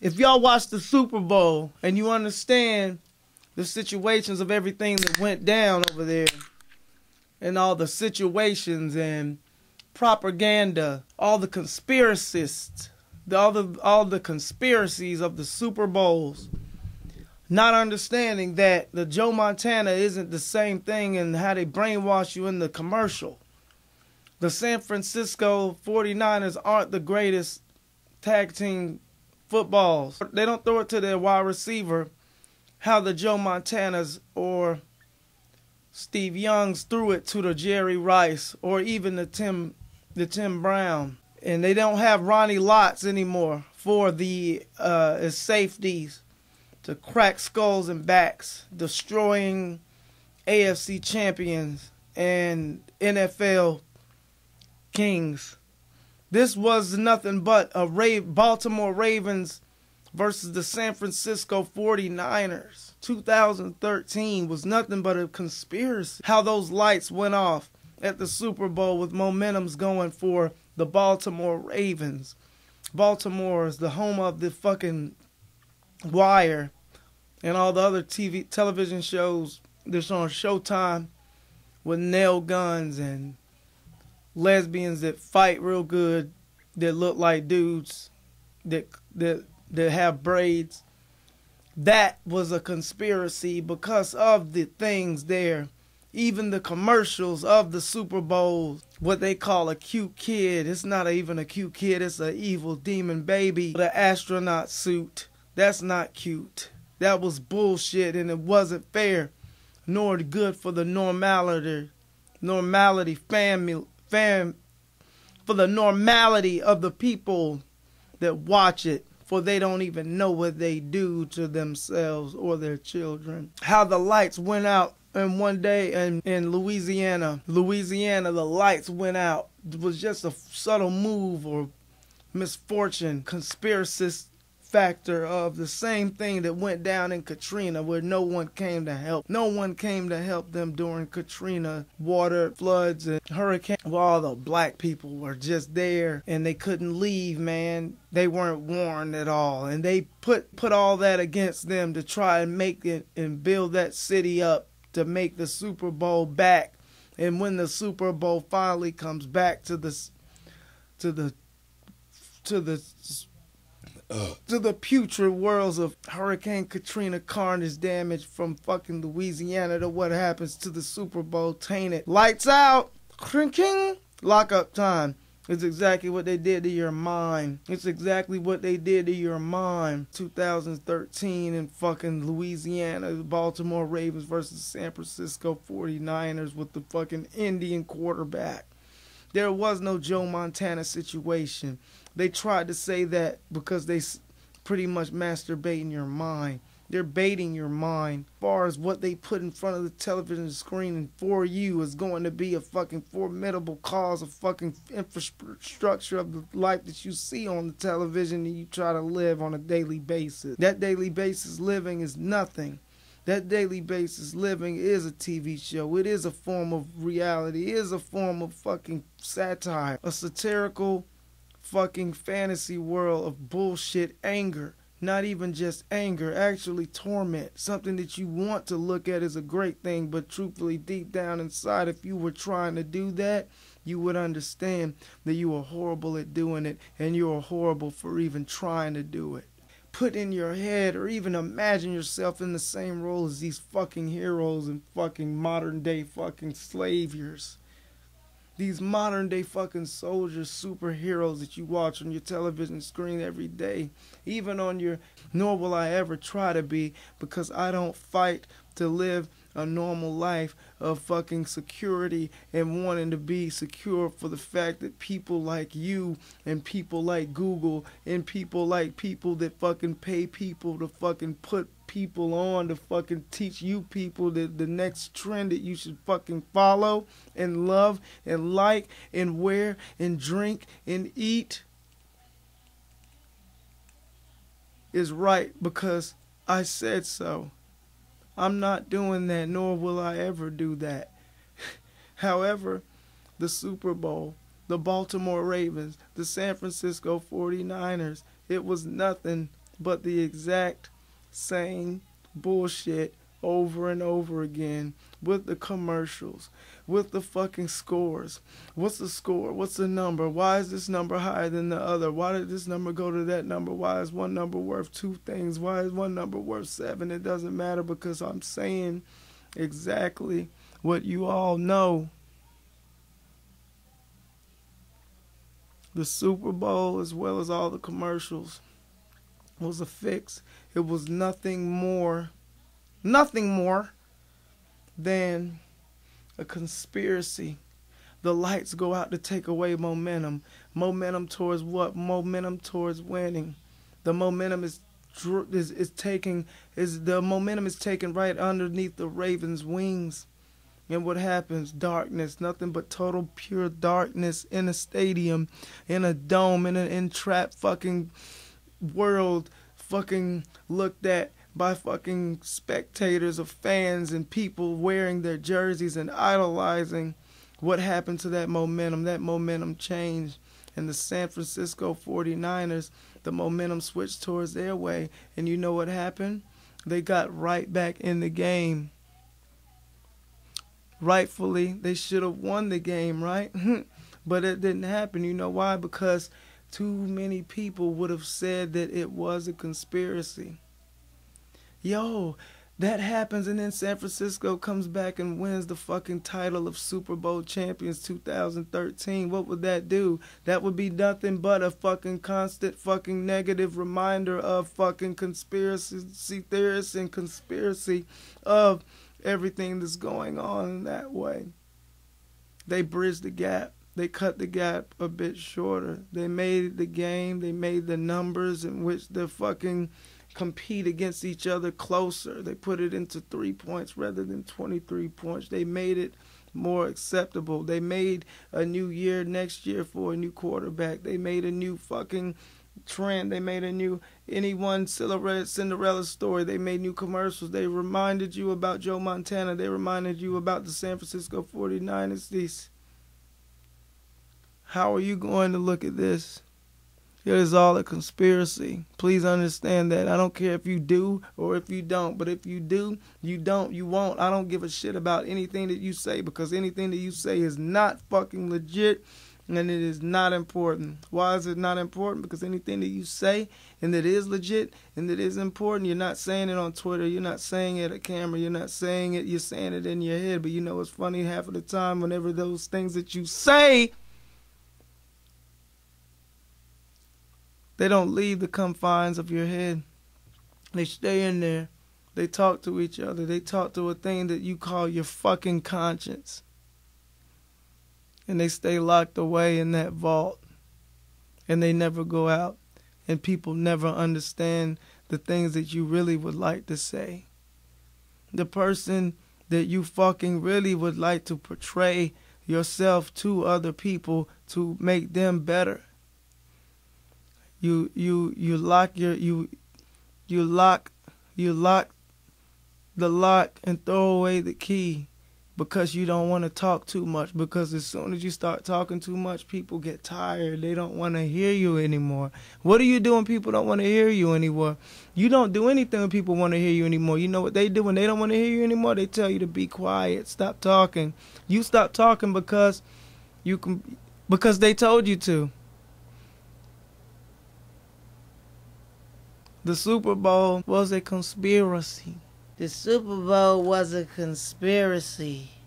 If y'all watch the Super Bowl and you understand the situations of everything that went down over there and all the situations and propaganda, all the conspiracists, all the conspiracies of the Super Bowls, not understanding that the Joe Montana isn't the same thing and how they brainwash you in the commercial. The San Francisco 49ers aren't the greatest tag team footballs. They don't throw it to their wide receiver how the Joe Montanas or Steve Youngs threw it to the Jerry Rice or even the Tim Brown. And they don't have Ronnie Lott's anymore for the as safeties to crack skulls and backs, destroying AFC champions and NFL kings. This was nothing but a Baltimore Ravens versus the San Francisco 49ers. 2013 was nothing but a conspiracy. How those lights went off at the Super Bowl with momentum's going for the Baltimore Ravens. Baltimore is the home of the fucking Wire and all the other television shows that's on Showtime with nail guns and lesbians that fight real good, that look like dudes, that have braids. That was a conspiracy because of the things there. Even the commercials of the Super Bowl, what they call a cute kid. It's not even a cute kid, it's an evil demon baby. The astronaut suit, that's not cute. That was bullshit and it wasn't fair, nor good for the normality for the normality of the people that watch it, for they don't even know what they do to themselves or their children. How the lights went out in one day in Louisiana. The lights went out. It was just a subtle move or misfortune, conspiracist factor of the same thing that went down in Katrina, where no one came to help. No one came to help them during Katrina, water, floods, and hurricanes. Well, all the black people were just there and they couldn't leave, man. They weren't warned at all. And they put all that against them to try and make it and build that city up to make the Super Bowl back. And when the Super Bowl finally comes back to the putrid worlds of Hurricane Katrina carnage damage from fucking Louisiana to what happens to the Super Bowl tainted. Lights out, crinking, lockup time. It's exactly what they did to your mind. It's exactly what they did to your mind. 2013 in fucking Louisiana, the Baltimore Ravens versus San Francisco 49ers with the fucking Indian quarterback. There was no Joe Montana situation. They tried to say that because they pretty much masturbating your mind. They're baiting your mind. As far as what they put in front of the television screen for you is going to be a fucking formidable cause of fucking infrastructure of the life that you see on the television and you try to live on a daily basis. That daily basis living is nothing. That daily basis living is a TV show. It is a form of reality. It is a form of fucking satire. A satirical fucking fantasy world of bullshit anger. Not even just anger, actually torment. Something that you want to look at as a great thing, but truthfully deep down inside, if you were trying to do that, you would understand that you are horrible at doing it and you are horrible for even trying to do it. Put in your head or even imagine yourself in the same role as these fucking heroes and fucking modern day fucking saviors. These modern day fucking soldiers, superheroes that you watch on your television screen every day. Even on your, nor will I ever try to be, because I don't fight to live a normal life of fucking security and wanting to be secure for the fact that people like you and people like Google and people like people that fucking pay people to fucking put people on to fucking teach you people that the next trend that you should fucking follow and love and like and wear and drink and eat is right because I said so. I'm not doing that, nor will I ever do that. However, the Super Bowl, the Baltimore Ravens, the San Francisco 49ers, it was nothing but the exact same bullshit over and over again with the commercials, with the fucking scores. What's the score? What's the number? Why is this number higher than the other? Why did this number go to that number? Why is one number worth two things? Why is one number worth seven? It doesn't matter, because I'm saying exactly what you all know. The Super Bowl, as well as all the commercials, was a fix. It was nothing more than a conspiracy. The lights go out to take away momentum. Momentum towards what? Momentum towards winning. The momentum is taken right underneath the Ravens' wings. And what happens? Darkness, nothing but total pure darkness in a stadium, in a dome, in an entrapped fucking world, fucking looked at by fucking spectators of fans and people wearing their jerseys and idolizing. What happened to that momentum? That momentum changed. And the San Francisco 49ers, the momentum switched towards their way. And you know what happened? They got right back in the game. Rightfully, they should have won the game, right? But it didn't happen. You know why? Because too many people would have said that it was a conspiracy. Yo, that happens, and then San Francisco comes back and wins the fucking title of Super Bowl champions 2013. What would that do? That would be nothing but a fucking constant fucking negative reminder of fucking conspiracy theorists and conspiracy of everything that's going on in that way. They bridged the gap. They cut the gap a bit shorter. They made the game, they made the numbers in which they fucking compete against each other closer. They put it into 3 points rather than 23 points. They made it more acceptable. They made a new year next year for a new quarterback. They made a new fucking trend. They made a new anyone Cinderella story. They made new commercials. They reminded you about Joe Montana. They reminded you about the San Francisco 49ers. How are you going to look at this? It is all a conspiracy. Please understand that. I don't care if you do or if you don't. But if you do, you don't, you won't. I don't give a shit about anything that you say, because anything that you say is not fucking legit. And it is not important. Why is it not important? Because anything that you say and that is legit and that is important, you're not saying it on Twitter. You're not saying it at camera. You're not saying it. You're saying it in your head. But you know what's funny? Half of the time, whenever those things that you say, they don't leave the confines of your head. They stay in there. They talk to each other. They talk to a thing that you call your fucking conscience. And they stay locked away in that vault. And they never go out. And people never understand the things that you really would like to say. The person that you fucking really would like to portray yourself to other people to make them better. You lock the lock and throw away the key, because you don't want to talk too much. Because as soon as you start talking too much, people get tired. They don't want to hear you anymore. What do you do when people don't want to hear you anymore? You don't do anything when people want to hear you anymore. You know what they do when they don't want to hear you anymore? They tell you to be quiet, stop talking. You stop talking because they told you to. The Super Bowl was a conspiracy. The Super Bowl was a conspiracy.